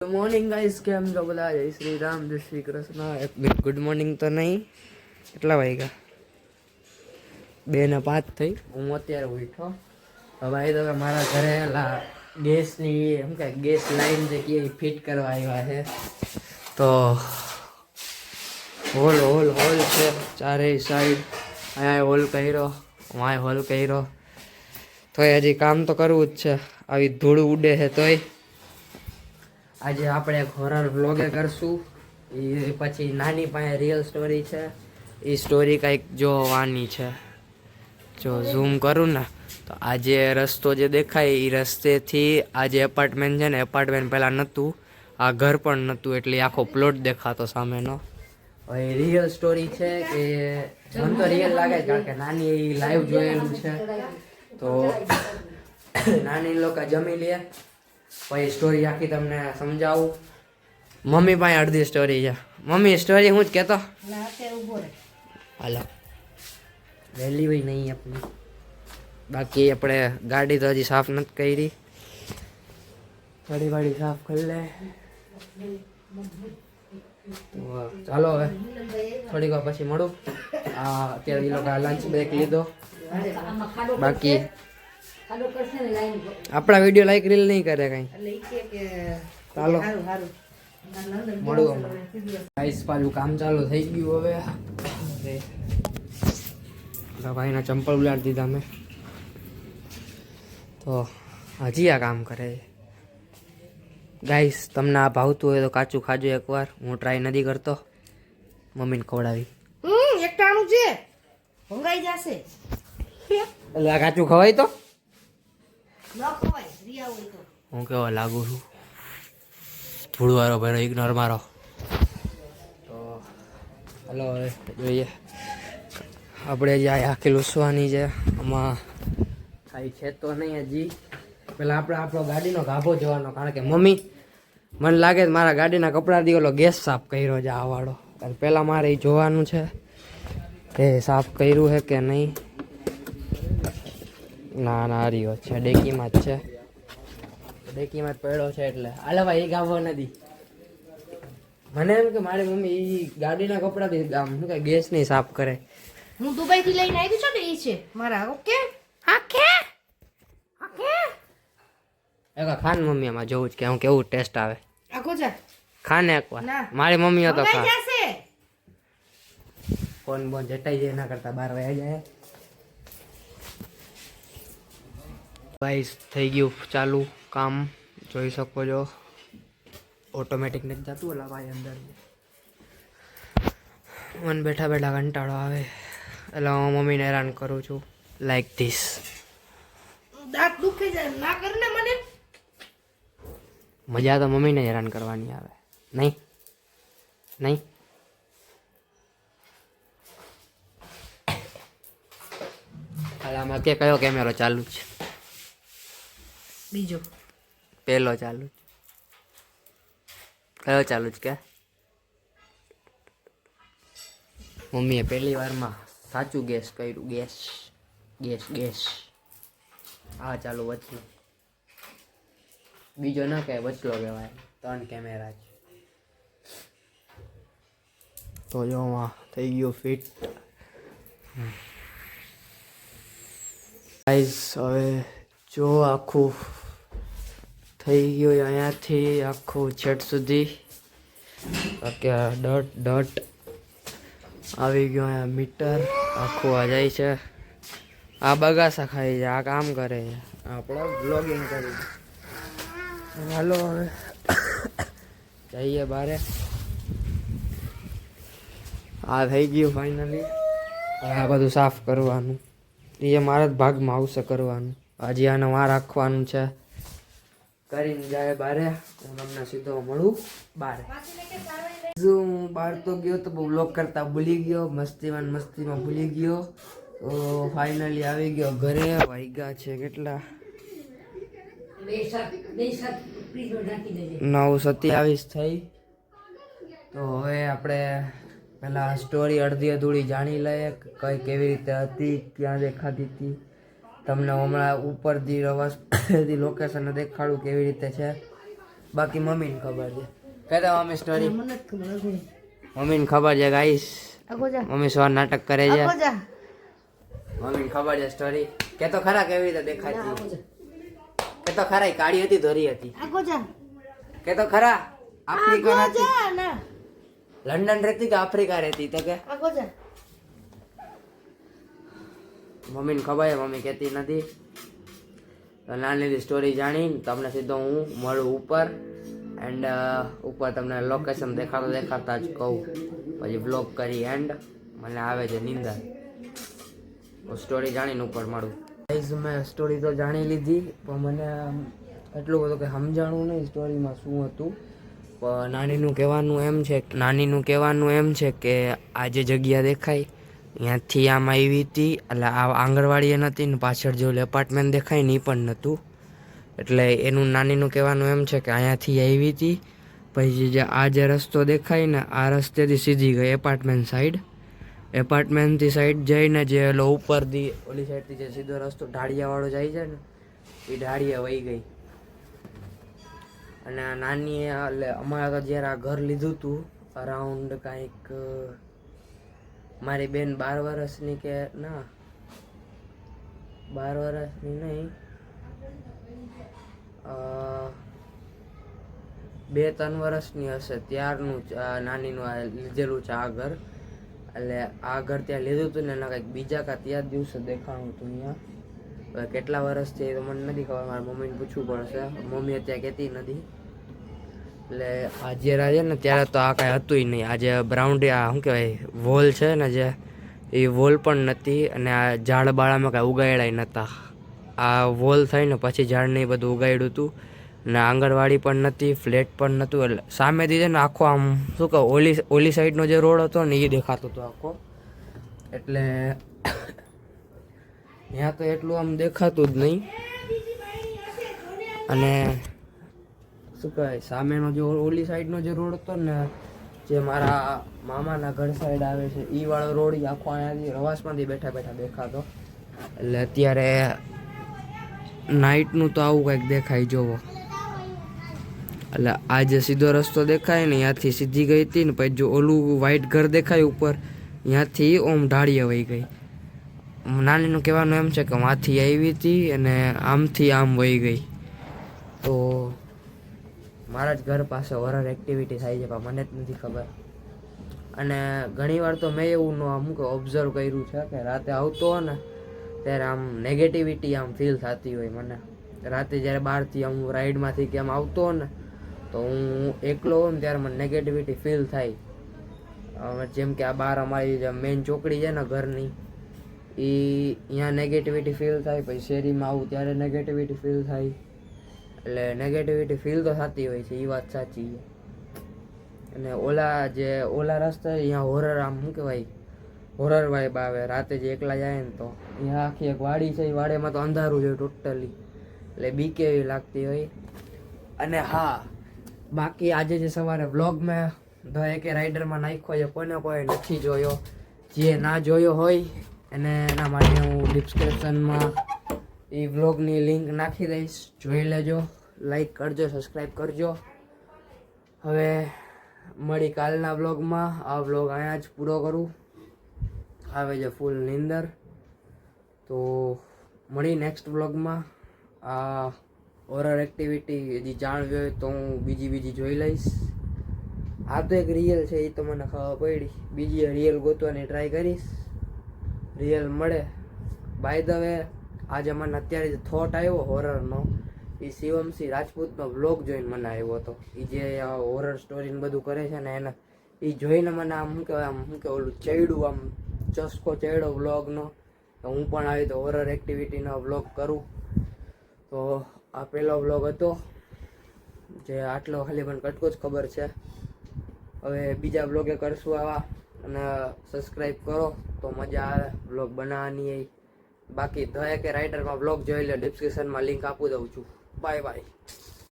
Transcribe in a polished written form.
Good morning guys, કેમ છો બધા? જય શ્રી રામ, જય શ્રી કૃષ્ણ. ગુડ મોર્નિંગ તો નહીં, કેટલા વાગ્યા? 2:05 થઈ. હું અત્યારે ઉઠો. ભાઈ તો મારા ઘરે ગેસની એમ કે ગેસ લાઈન જે કે ફિટ કરવા આવ્યા છે. તો હોલ છે ચારેય સાઈડ. અહીંયા હોલ કર્યો, વાંય હોલ કર્યો. તોય હજી કામ તો કરવું જ છે. આવી ધૂળ ઉડે છે તોય. આજે આપણે એક હોરર વ્લોગે કરશું. એ પછી નાની પાસે રિયલ સ્ટોરી છે. એ સ્ટોરી કંઈક જોવાની છે. જો ઝૂમ કરું ને તો આજે રસ્તો જે દેખાય એ રસ્તેથી આ જે એપાર્ટમેન્ટ છે ને, એપાર્ટમેન્ટ પહેલાં નહોતું, આ ઘર પણ નહોતું, એટલે આખો પ્લોટ દેખાતો સામેનો. હવે એ રિયલ સ્ટોરી છે કે મને તો રિયલ લાગે, કારણ કે નાની લાઈવ જોયેલું છે. તો નાની લોકો જમી લે પછી સ્ટોરી આખી તમને સમજાવું. મમ્મી પાસે અડધી સ્ટોરી છે. મમ્મી સ્ટોરી હું જ કહેતો હાલો વહેલી હોય નહીં આપણી. બાકી આપણે ગાડી તો હજી સાફ નથી કરી. ગાડી સાફ કરી લે. તો ચાલો હવે થોડીક વાર પછી મળું. અત્યારે એ લોકો લંચ બ્રેક લીધો. બાકી આપણા વિડીયો લાઈક રીલ નહીં કરે કઈ. ચાલો મળું. ગાઈસ પાછું કામ ચાલુ થઈ ગયું. હવે ભાઈના ચંપલ ઉલાડી દીધા મેં. તો હજી આ કામ કરે છે. ગાઈસ તમને આ ભાવતું હોય તો કાચું ખાજો એકવાર. હું ટ્રાય નથી કરતો. મમ્મીને ખવડાવી એકટાણું છે, ભંગાઈ જશે. એટલે આ કાચું ખવાય તો ન ખવાય, રિયા હોય તો. હું કેવો લાગુ છું? થોડું વારો ભાઈ ઇગ્નોર મારો. તો હલો હવે જોઈએ. આપણે જે આખી લૂસવાની છે, આમાં કાંઈ છે તો નહીં હજી. પેલા આપણે આપણો ગાડીનો ગાભો જોવાનો, કારણ કે મમ્મી મને લાગે મારા ગાડીના કપડા દી ઓલો ગેસ સાફ કર્યો છે આ વાળો. પહેલાં મારે એ જોવાનું છે કે સાફ કર્યું છે કે નહીં. ના હારીઓ છે, ડેકીમાં જ છે. ડેકીમાં જ પડ્યો છે એટલે હાલે ભાઈ. એ ગાભો નથી. મને એમ કે મારી મમ્મી એ ગાડીના કપડાથી શું કે ગેસ નહીં સાફ કરે. હું દુબઈ થી લઈને આવી છું ને, એ છે મારા. ઓકે એક ખાન મમ્મી આમાં જોવું જ કે હું કેવું ટેસ્ટ આવે. આખો છે ખાને એકવાર મારી મમ્મી હતો ખા. જશે ફોન બોન જટાઈ જાય, એના કરતા 12 વાગ્યા જાય. ગાઈસ થઈ ગયું ચાલુ કામ, જોઈ શકો છો. ઓટોમેટિક નથી જતું ઓલા ભાઈ અંદર. મને બેઠા બેઠા કંટાળો આવે એટલે હું મમ્મીને હેરાન કરું છું. Like this. દાંત દુખે જાય ના કર ને મને. મજા તો મમ્મીને હેરાન કરવાની આવે. નહીં આમાં કે કયો કેમેરો ચાલુ છે? બીજો પહેલો ચાલુ છે. કયો ચાલુ છે કે? મમ્મીએ પહેલી વારમાં સાચું ગેસ કર્યું. ગેસ આ ચાલુ વચલો. બીજો ના કહેવાય, વચલો કહેવાય. 3 કેમેરા છે. તો જો થઈ ગયું ફિટ. ગાઈસ હવે જો આખું થઈ ગયું અહીંયાથી આખું છેટ સુધી. બાકી ડટ આવી ગયો. અહીંયા મીટર આખું આ જાય છે. આ બગાસા ખાઈ છે, આ કામ કરે છે, આપણો બ્લોગિંગ કરી. હાલો હવે જઈએ બારે. આ થઈ ગયું ફાઇનલી. હવે આ બધું સાફ કરવાનું એ મારા જ ભાગમાં આવશે કરવાનું. હજી આને વાર રાખવાનું છે. કરીને જાય બારે. હું તમને સીધો મળું બારે. હું બહાર તો ગયો તો બહુ બ્લોગ કરતા ભૂલી ગયો. મસ્તીમાં ભૂલી ગયો. તો ફાઇનલી આવી ગયો ઘરે. વાગ્યા છે કેટલા? 9:27 થઈ. તો હવે આપણે પહેલાં સ્ટોરી અડધી અધૂરી જાણી લઈએ. કઈ કેવી રીતે હતી, ક્યાં દેખાતી હતી. તમને હમણાં ઉપરથી રવાસથી લોકેશન દેખાડું કેવી રીતે છે. બાકી મમ્મીને ખબર છે. કહેતા મમ્મી સ્ટોરી. મને જ ખબર આગો મમ્મીને ખબર છે ગાઈસ. જા મમ્મી સવાર નાટક કરે છે. આગો જા મમ્મીને ખબર છે સ્ટોરી. કે તો ખરા કેવી રીતે દેખાતી. કે તો ખરા કાળી હતી ધોરી હતી. આગો જા કે તો ખરા આફ્રિકા આગો હતી. જા ના લંડન રહેતી કે આફ્રિકા રહેતી તો કે આગો જા મમ્મીને ખબર છે મમ્મી કહેતી નથી. તો નાની સ્ટોરી જાણીને તમને સીધો હું મળું ઉપર એન્ડ ઉપર તમને લોકેશન દેખાડતા જ કહું. પછી બ્લોગ કરી એન્ડ મને આવે છે નિંદર. હું સ્ટોરી જાણીને ઉપર મળું. ગાઈઝ મેં સ્ટોરી તો જાણી લીધી પણ મને એટલું બધું કે સમજાણું નહીં સ્ટોરીમાં શું હતું. પણ નાનીનું કહેવાનું એમ છે કે આ જે જગ્યા દેખાય ત્યાંથી આમ આવી હતી. એટલે આ આંગણવાડી એ નથી ને પાછળ જે એપાર્ટમેન્ટ દેખાય ને એ પણ નહોતું. એટલે એનું નાનીનું કહેવાનું એમ છે કે અહીંયાથી આવી હતી. પછી જે આ જે રસ્તો દેખાય ને આ રસ્તેથી સીધી ગઈ એપાર્ટમેન્ટ સાઈડ. એપાર્ટમેન્ટથી સાઈડ જઈને જે ઉપરથી ઓલી સાઈડથી જે સીધો રસ્તો ઢાળિયાવાળો જાય છે ને એ ઢાળિયા વહી ગઈ. અને આ નાની એટલે અમારે તો જ્યારે આ ઘર લીધું હતું અરાઉન્ડ કાંઈક મારી બેન 12 વર્ષની કે ના 12 વર્ષની નહીં 2-3 વર્ષની હશે ત્યારનું નાનીનું આ લીધેલું છે આ ઘર. એટલે આ ઘર ત્યાં લીધું હતું ને એના કંઈક બીજા કાં ત્યાં જ દિવસે દેખાણું હતું અહીંયા. હવે કેટલા વર્ષથી એ તો મને નથી ખબર, મારા મમ્મીને પૂછવું પડશે. મમ્મી અત્યારે કહેતી નથી. એટલે આ જ્યારે છે ને ત્યારે તો આ કાંઈ હતું નહીં. આ જે બ્રાઉન્ડરી આ શું કહેવાય વોલ છે ને જે એ વોલ પણ નથી. અને આ ઝાડ બાળામાં કાંઈ ઉગાડ્યા નહોતા. આ વોલ થઈને પછી ઝાડને એ બધું ઉગાડ્યું હતું. ને આંગણવાડી પણ નથી, ફ્લેટ પણ નહોતું. એટલે સામેથી છે ને આખો આમ શું કહું ઓલી સાઈડનો જે રોડ હતો ને એ દેખાતો હતો આખો. એટલે ત્યાં તો એટલું આમ દેખાતું જ નહીં. અને શું કહેવાય સામેનો જે ઓલી સાઈડનો જે રોડ હતો ને જે મારા મામાના ઘર સાઈડ આવે છે એ વાળો રોડ આખો અહીંયાથી રવાસમાંથી બેઠા બેઠા દેખાતો. એટલે અત્યારે નાઇટનું તો આવું કંઈક દેખાય જોવો. એટલે આ જે સીધો રસ્તો દેખાય ને ત્યાંથી સીધી ગઈ હતી ને પછી જો ઓલું વ્હાઈટ ઘર દેખાય ઉપર ત્યાંથી ઓમ ઢાળીએ વહી ગઈ. નાનીનું કહેવાનું એમ છે કે વાંથી આવી હતી અને આમથી આમ વહી ગઈ. તો મારા જ ઘર પાસે હોરર એક્ટિવિટી થાય છે પણ મને જ નથી ખબર. અને ઘણીવાર તો મેં એવું અમુક ઓબ્ઝર્વ કર્યું છે કે રાતે આવતો હોય ને ત્યારે આમ નેગેટિવિટી આમ ફીલ થતી હોય મને. રાતે જ્યારે બહારથી આમ રાઈડમાંથી કે આમ આવતો હોય ને તો હું એકલો હોય ને ત્યારે મને નેગેટિવિટી ફીલ થાય. જેમ કે આ બહાર અમારી જે મેઇન ચોકડી છે ને ઘરની અહીંયા નેગેટિવિટી ફીલ થાય. પછી શેરીમાં આવું ત્યારે નેગેટિવિટી ફીલ થાય. એટલે નેગેટિવિટી ફીલ તો થતી હોય છે, એ વાત સાચી છે. અને ઓલા રસ્તા અહીંયા હોરર આમ શું કહેવાય હોરર વાઇબ આવે. રાતે જે એકલા જાય ને તો અહીંયા આખી એક વાડી છે, એ વાડીમાં તો અંધારું છે ટોટલી. એટલે બીક એવી લાગતી હોય. અને હા બાકી આજે જે સવારે વ્લોગ મેં ધ એકે રાઇડરમાં નાખ્યો છે કોઈને કોઈ નથી જોયો. જે ના જોયો હોય એને એના માટે હું ડિસ્ક્રિપ્શનમાં એ વ્લોગની લિંક નાખી દઈશ, જોઈ લેજો, લાઈક કરજો, સબસ્ક્રાઈબ કરજો. હવે મળી કાલના વ્લોગમાં. આ વ્લોગ અહીંયા જ પૂરો કરું. આવે છે ફૂલ નીંદર. તો મળી નેક્સ્ટ વ્લોગમાં. આ હોરર એક્ટિવિટી હજી જાણવી હોય તો હું બીજી જોઈ લઈશ. આ તો એક રિયલ છે એ તો મને ખબર પડી. બીજી રિયલ ગોતવાની ટ્રાય કરીશ. રિયલ મળે. બાય ધ વે આજે મને અત્યારે જે થોટ આવ્યો હોરરનો એ શિવમસિંહ રાજપૂતનો વ્લોગ જોઈને મને આવ્યો હતો. એ જે હોરર સ્ટોરીને બધું કરે છે ને એને એ જોઈને મને આમ શું કહેવાય ઓલું ચડ્યું આમ ચસ્કો ચડ્યો વ્લોગનો. તો હું પણ આવી તો હોરર એક્ટિવિટીનો વ્લોગ કરું. તો આ પહેલો વ્લોગ હતો જે આટલો ખાલી મને કટકો જ ખબર છે. હવે બીજા વ્લોગે કરશું આવા. અને સબસ્ક્રાઈબ કરો તો મજા આવે વ્લોગ બનાવવાની. બાકી ધ એકે રાઇડરમાં વ્લોગ જોઈ લો, ડિસ્ક્રિપ્શનમાં લિંક આપી દઉં છું. Bye bye.